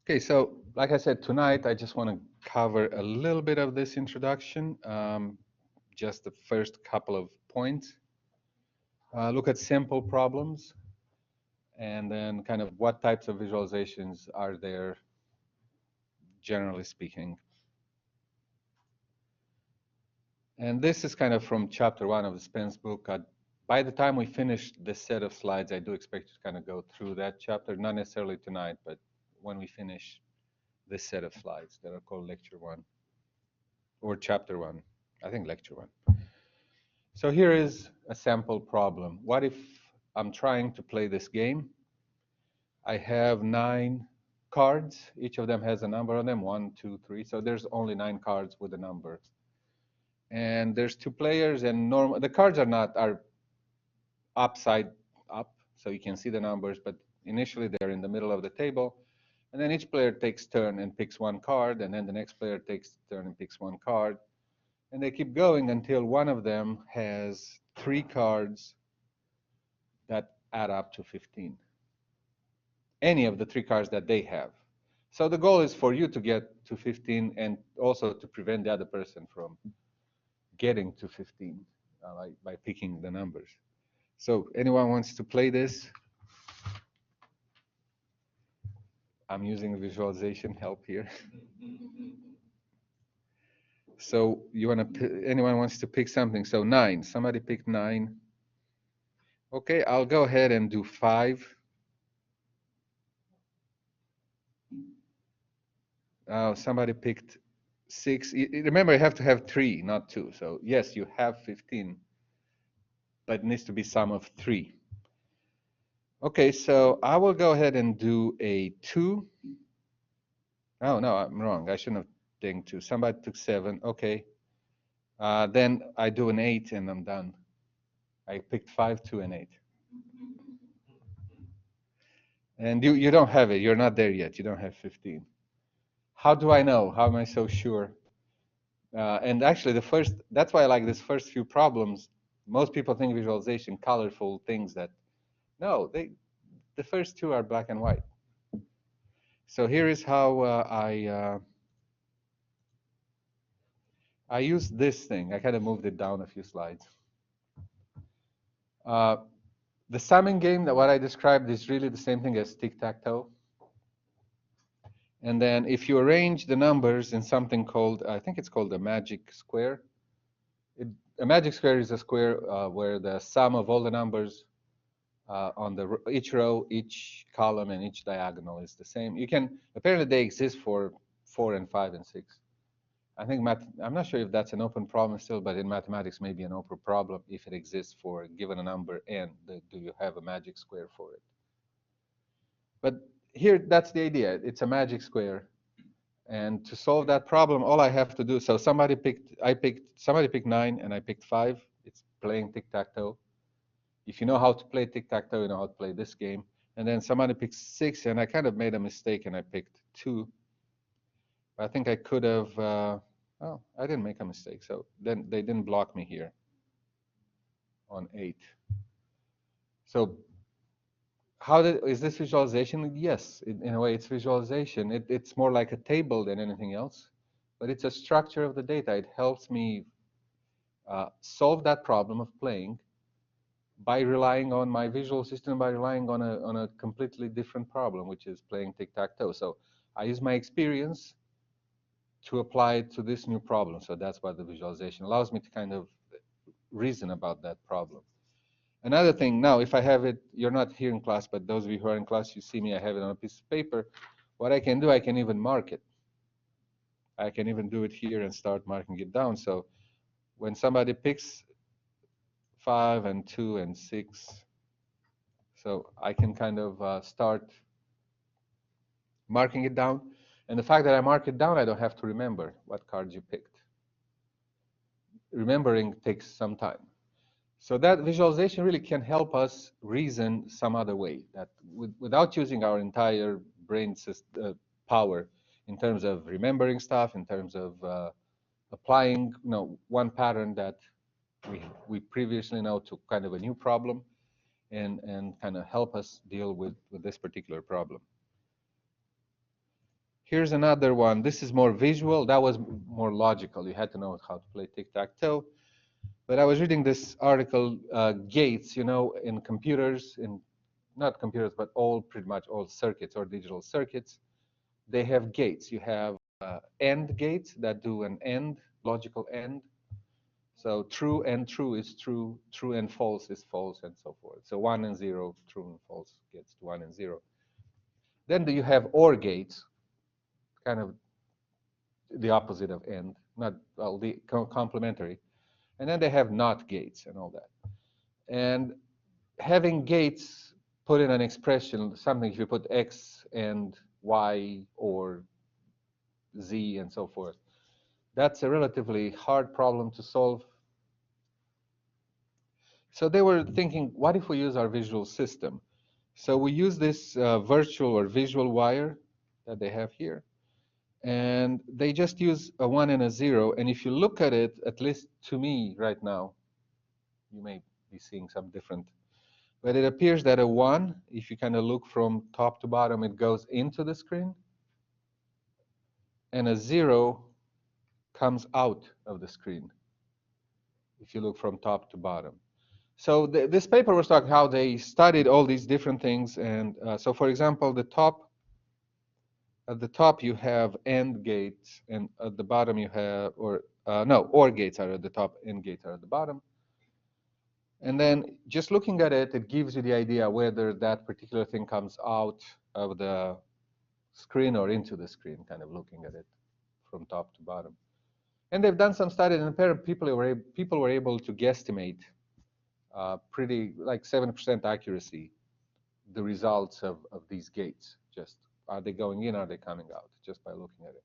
Okay, so like I said, tonight I just want to cover a little bit of this introduction, just the first couple of points. Look at simple problems, and then kind of what types of visualizations are there, generally speaking. And this is kind of from chapter 1 of the Spence book. By the time we finish this set of slides, I do expect to kind of go through that chapter, not necessarily tonight, but when we finish this set of slides that are called lecture 1 or chapter 1. I think lecture 1. So here is a sample problem. What if I'm trying to play this game? I have 9 cards. Each of them has a number on them, 1, 2, 3. So there's only 9 cards with a number. And there's 2 players, and normal. The cards are upside up, so you can see the numbers. But initially they're in the middle of the table, and then each player takes turn and picks 1 card, and then the next player takes turn and picks 1 card. And they keep going until one of them has 3 cards that add up to 15. Any of the 3 cards that they have. So the goal is for you to get to 15 and also to prevent the other person from getting to 15 by picking the numbers. So anyone wants to play this? I'm using visualization help here. So you want to? Anyone wants to pick something? So 9. Somebody picked 9. Okay, I'll go ahead and do 5. Somebody picked 6. Remember, you have to have 3, not 2. So yes, you have 15, but it needs to be sum of 3. Okay, so I will go ahead and do a 2. Oh, no, I'm wrong. I shouldn't have taken 2. Somebody took 7. Okay. Then I do an 8 and I'm done. I picked 5, 2, and 8. And you don't have it. You're not there yet. You don't have 15. How do I know? How am I so sure? And actually, that's why I like this first few problems. Most people think visualization, colorful things that, no, the first 2 are black and white. So here is how I used this thing. I kind of moved it down a few slides. The summing game, that what I described, is really the same thing as tic-tac-toe. And then if you arrange the numbers in something called, I think it's called a magic square. A magic square is a square where the sum of all the numbers on each row, each column, and each diagonal is the same. You can, apparently they exist for 4 and 5 and 6. I think I'm not sure if that's an open problem still, but in mathematics, maybe an open problem if it exists for given a number and do you have a magic square for it. But here, that's the idea. It's a magic square. And to solve that problem, all I have to do, so somebody picked 9 and I picked 5. It's playing tic-tac-toe. If you know how to play tic-tac-toe, you know how to play this game. And then somebody picked 6, and I kind of made a mistake, and I picked 2. I think I could have, oh, I didn't make a mistake. So then they didn't block me here on 8. So is this visualization? Yes, in a way it's visualization. It's more like a table than anything else, but it's a structure of the data. It helps me solve that problem of playing by relying on my visual system, by relying on a completely different problem, which is playing tic-tac-toe. So I use my experience to apply it to this new problem. So that's what the visualization allows me to kind of reason about that problem. Another thing, now, if I have it, you're not here in class, but those of you who are in class, you see me, I have it on a piece of paper. What I can do, I can even mark it. I can even do it here and start marking it down. So when somebody picks 5 and 2 and 6, so I can kind of start marking it down. And the fact that I mark it down, I don't have to remember what cards you picked. Remembering takes some time. So that visualization really can help us reason some other way, that without using our entire brain power in terms of remembering stuff, in terms of applying one pattern that we previously know to kind of a new problem and kind of help us deal with this particular problem. Here's another one. This is more visual. That was more logical. You had to know how to play tic-tac-toe. But I was reading this article, gates, in computers, in not computers, but pretty much all circuits or digital circuits, they have gates. You have AND gates that do an AND, logical AND. So true and true is true, true and false is false, and so forth. So 1 and 0, true and false gets to 1 and 0. Then you have OR gates, kind of the opposite of AND, not well, the complementary. And then they have NOT gates and all that. And having gates put in an expression, something if you put X and Y or Z and so forth, that's a relatively hard problem to solve. So they were thinking, what if we use our visual system? So we use this virtual or visual wire that they have here. And they just use a 1 and a 0. And if you look at it, at least to me right now, you may be seeing some different. But it appears that a 1, if you kind of look from top to bottom, it goes into the screen. And a 0 comes out of the screen, if you look from top to bottom. So this paper was talking how they studied all these different things. And so, for example, at the top you have AND gates, and at the bottom you have, OR gates are at the top, AND gates are at the bottom. And then just looking at it, it gives you the idea whether that particular thing comes out of the screen or into the screen, kind of looking at it from top to bottom. And they've done some studies, and people were able to guesstimate pretty, like 7% accuracy, the results of these gates. Just are they going in, are they coming out, just by looking at it.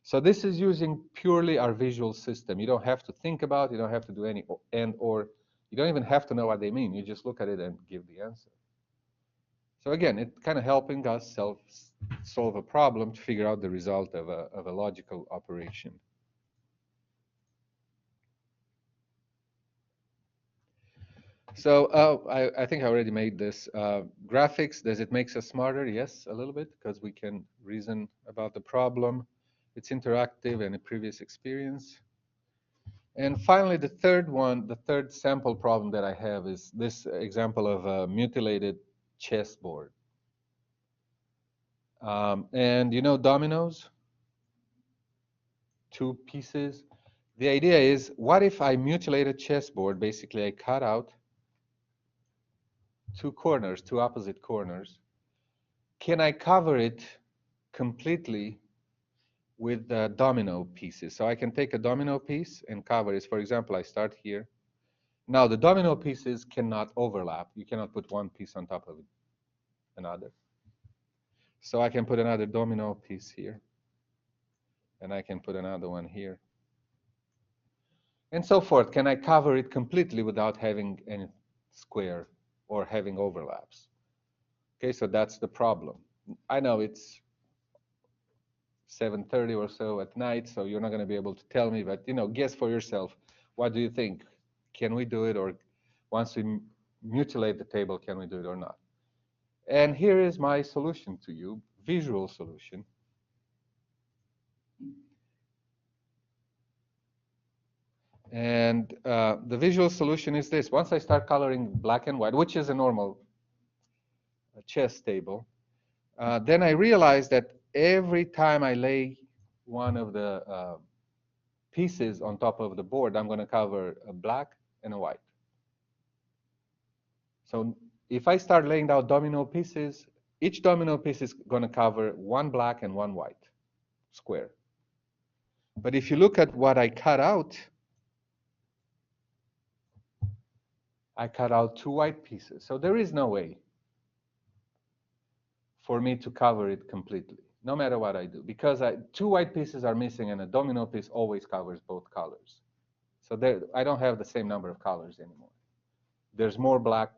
So this is using purely our visual system. You don't have to think about it, you don't have to do any and or, you don't even have to know what they mean. You just look at it and give the answer. So again, it's kind of helping us solve a problem to figure out the result of a logical operation. So I think I already made this. Graphics, does it make us smarter? Yes, a little bit, because we can reason about the problem. It's interactive and a previous experience. And finally, the third sample problem that I have is this example of a mutilated chessboard. And dominoes, 2 pieces. The idea is, what if I mutilate a chessboard? Basically, I cut out 2 corners, 2 opposite corners. Can I cover it completely with the domino pieces? So I can take a domino piece and cover it. For example, I start here. Now, the domino pieces cannot overlap. You cannot put one piece on top of another. So I can put another domino piece here, and I can put another one here, and so forth. Can I cover it completely without having any square or having overlaps? Okay, so that's the problem. I know it's 7:30 or so at night, so you're not going to be able to tell me, but guess for yourself. What do you think? Can we do it, or once we mutilate the table, can we do it or not? And here is my solution to you, visual solution. And the visual solution is this. Once I start coloring black and white, which is a normal chess table, then I realize that every time I lay one of the pieces on top of the board, I'm going to cover a black and a white. So if I start laying down domino pieces, each domino piece is going to cover 1 black and 1 white square. But if you look at what I cut out, I cut out 2 white pieces. So there is no way for me to cover it completely, no matter what I do, because 2 white pieces are missing, and a domino piece always covers both colors. So I don't have the same number of colors anymore. There's more black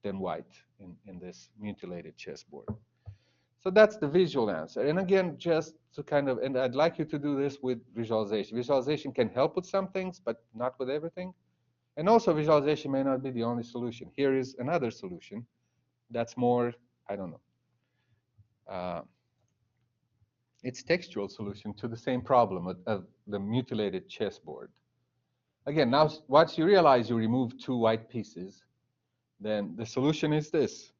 than white in this mutilated chessboard. So that's the visual answer. And again, just to and I'd like you to do this with visualization. Visualization can help with some things, but not with everything. And also, visualization may not be the only solution. Here is another solution that's more, I don't know. its textual solution to the same problem of the mutilated chessboard. Again, now once you realize you remove two white pieces, then the solution is this.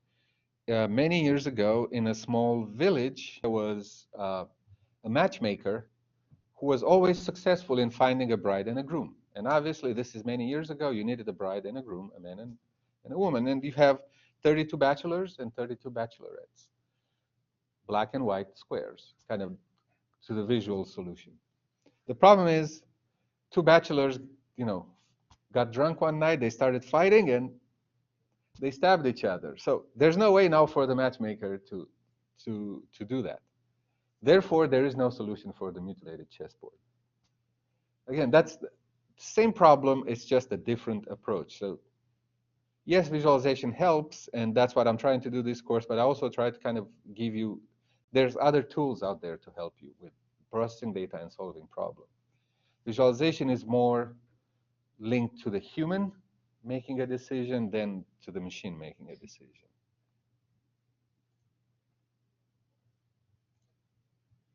Many years ago, in a small village, there was a matchmaker who was always successful in finding a bride and a groom. And obviously, this is many years ago. You needed a bride and a groom, a man and a woman. And you have 32 bachelors and 32 bachelorettes, black and white squares, kind of to the visual solution. The problem is, two bachelors, you know, got drunk one night, they started fighting, and they stabbed each other. So there's no way now for the matchmaker to do that. Therefore, there is no solution for the mutilated chessboard. Again, that's the same problem, it's just a different approach. So yes, visualization helps, and that's what I'm trying to do this course, but I also try to kind of give you, there's other tools out there to help you with processing data and solving problems. Visualization is more linked to the human making a decision than to the machine making a decision.